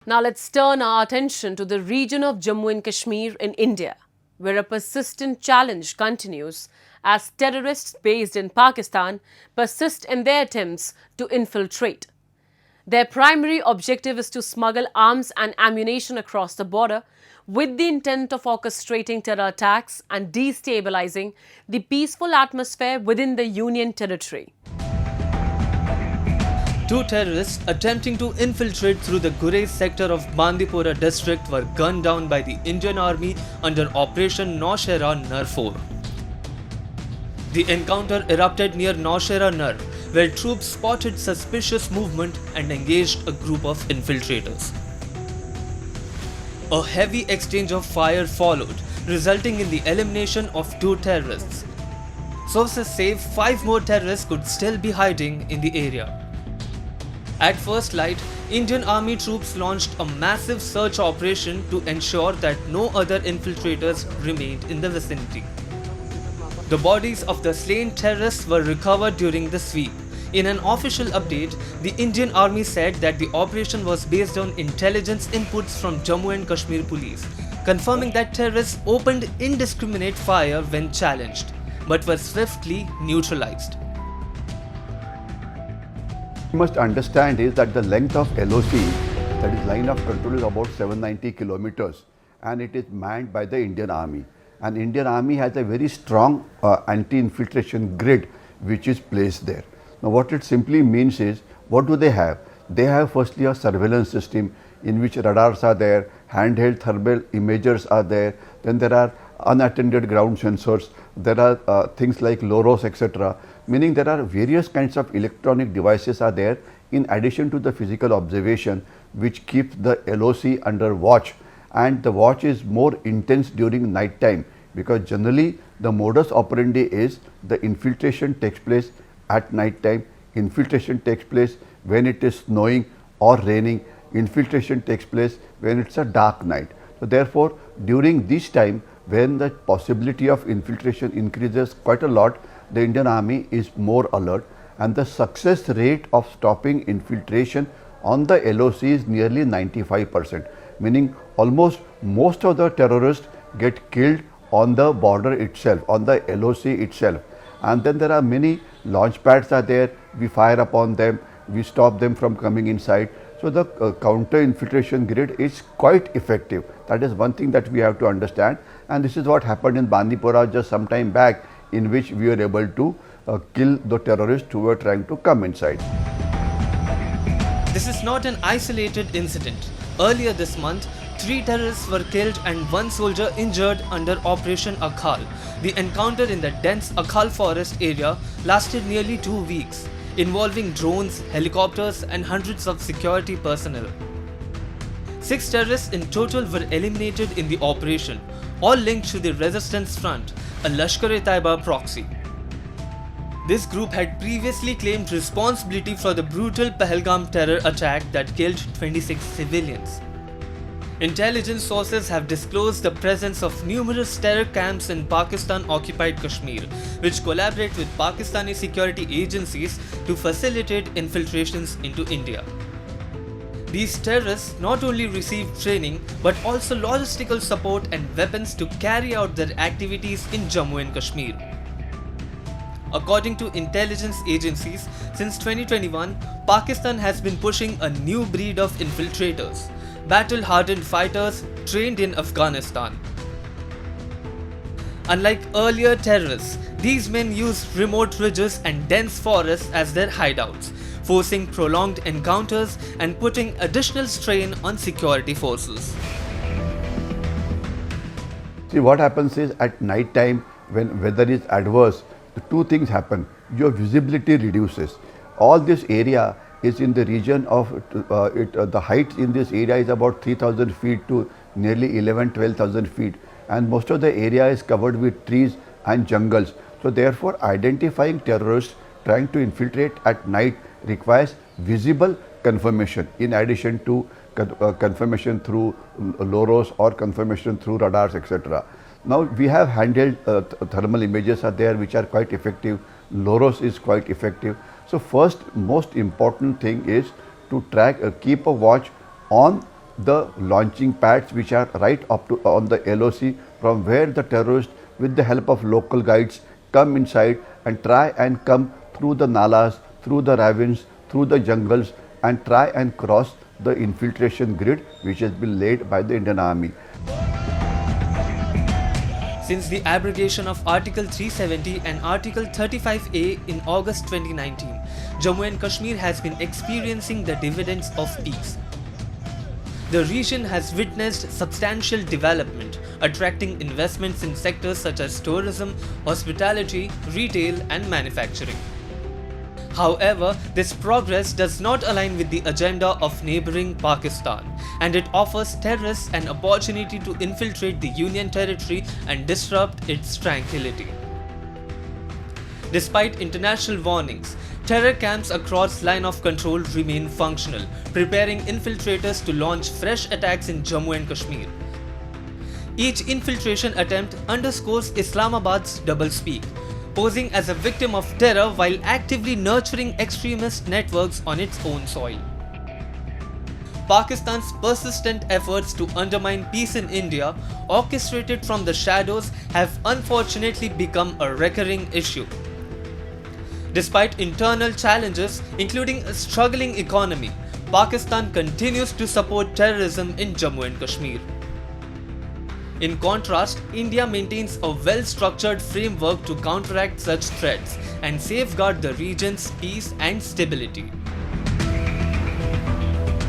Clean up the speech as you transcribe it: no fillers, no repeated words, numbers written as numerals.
Now let's turn our attention to the region of Jammu and Kashmir in India, where a persistent challenge continues as terrorists based in Pakistan persist in their attempts to infiltrate. Their primary objective is to smuggle arms and ammunition across the border with the intent of orchestrating terror attacks and destabilizing the peaceful atmosphere within the Union territory. Two terrorists attempting to infiltrate through the Gurez sector of Bandipora district were gunned down by the Indian Army under Operation Naushera Nar 4. The encounter erupted near Naushera Nar, where troops spotted suspicious movement and engaged a group of infiltrators. A heavy exchange of fire followed, resulting in the elimination of two terrorists. Sources say 5 more terrorists could still be hiding in the area. At first light, Indian Army troops launched a massive search operation to ensure that no other infiltrators remained in the vicinity. The bodies of the slain terrorists were recovered during the sweep. In an official update, the Indian Army said that the operation was based on intelligence inputs from Jammu and Kashmir police, confirming that terrorists opened indiscriminate fire when challenged, but were swiftly neutralized. You must understand is that the length of LOC, that is line of control, is about 790 kilometers, and it is manned by the Indian Army. And Indian Army has a very strong anti-infiltration grid which is placed there. Now what it simply means is, what do they have? They have firstly a surveillance system in which radars are there, handheld thermal imagers are there, then there are unattended ground sensors, there are things like LOROS, etc. Meaning there are various kinds of electronic devices are there in addition to the physical observation, which keeps the LOC under watch, and the watch is more intense during night time, because generally the modus operandi is the infiltration takes place at night time, infiltration takes place when it is snowing or raining, infiltration takes place when it's a dark night. So therefore, during this time when the possibility of infiltration increases quite a lot, the Indian Army is more alert, and the success rate of stopping infiltration on the LOC is nearly 95%, meaning almost most of the terrorists get killed on the border itself, on the LOC itself. And then there are many launch pads are there, we fire upon them, we stop them from coming inside. So the counter infiltration grid is quite effective. That is one thing that we have to understand, and this is what happened in Bandipora just some time back, in which we were able to kill the terrorists who were trying to come inside. This is not an isolated incident. Earlier this month, 3 terrorists were killed and 1 soldier injured under Operation Akhal. The encounter in the dense Akhal forest area lasted nearly 2 weeks, involving drones, helicopters and hundreds of security personnel. 6 terrorists in total were eliminated in the operation, all linked to the Resistance Front, a Lashkar-e-Taiba proxy. This group had previously claimed responsibility for the brutal Pahalgam terror attack that killed 26 civilians. Intelligence sources have disclosed the presence of numerous terror camps in Pakistan-occupied Kashmir, which collaborate with Pakistani security agencies to facilitate infiltrations into India. These terrorists not only receive training but also logistical support and weapons to carry out their activities in Jammu and Kashmir. According to intelligence agencies, since 2021, Pakistan has been pushing a new breed of infiltrators, battle-hardened fighters trained in Afghanistan. Unlike earlier terrorists, these men use remote ridges and dense forests as their hideouts, forcing prolonged encounters and putting additional strain on security forces. See, what happens is at night time when weather is adverse, the two things happen. Your visibility reduces. All this area is in the region of the height in this area is about 3,000 feet to nearly 11,000-12,000 feet, and most of the area is covered with trees and jungles. So therefore, identifying terrorists trying to infiltrate at night requires visible confirmation in addition to confirmation through LOROS or confirmation through radars, etc. Now we have handheld thermal images are there which are quite effective. LOROS is quite effective. So first most important thing is to track, keep a watch on the launching pads which are right up to on the LOC, from where the terrorists with the help of local guides come inside and try and come through the nalas, through the ravines, through the jungles, and try and cross the infiltration grid which has been laid by the Indian Army. Since the abrogation of Article 370 and Article 35A in August 2019, Jammu and Kashmir has been experiencing the dividends of peace. The region has witnessed substantial development, attracting investments in sectors such as tourism, hospitality, retail, and manufacturing. However, this progress does not align with the agenda of neighboring Pakistan, and it offers terrorists an opportunity to infiltrate the Union territory and disrupt its tranquility. Despite international warnings, terror camps across line of control remain functional, preparing infiltrators to launch fresh attacks in Jammu and Kashmir. Each infiltration attempt underscores Islamabad's doublespeak, posing as a victim of terror while actively nurturing extremist networks on its own soil. Pakistan's persistent efforts to undermine peace in India, orchestrated from the shadows, have unfortunately become a recurring issue. Despite internal challenges, including a struggling economy, Pakistan continues to support terrorism in Jammu and Kashmir. In contrast, India maintains a well-structured framework to counteract such threats and safeguard the region's peace and stability.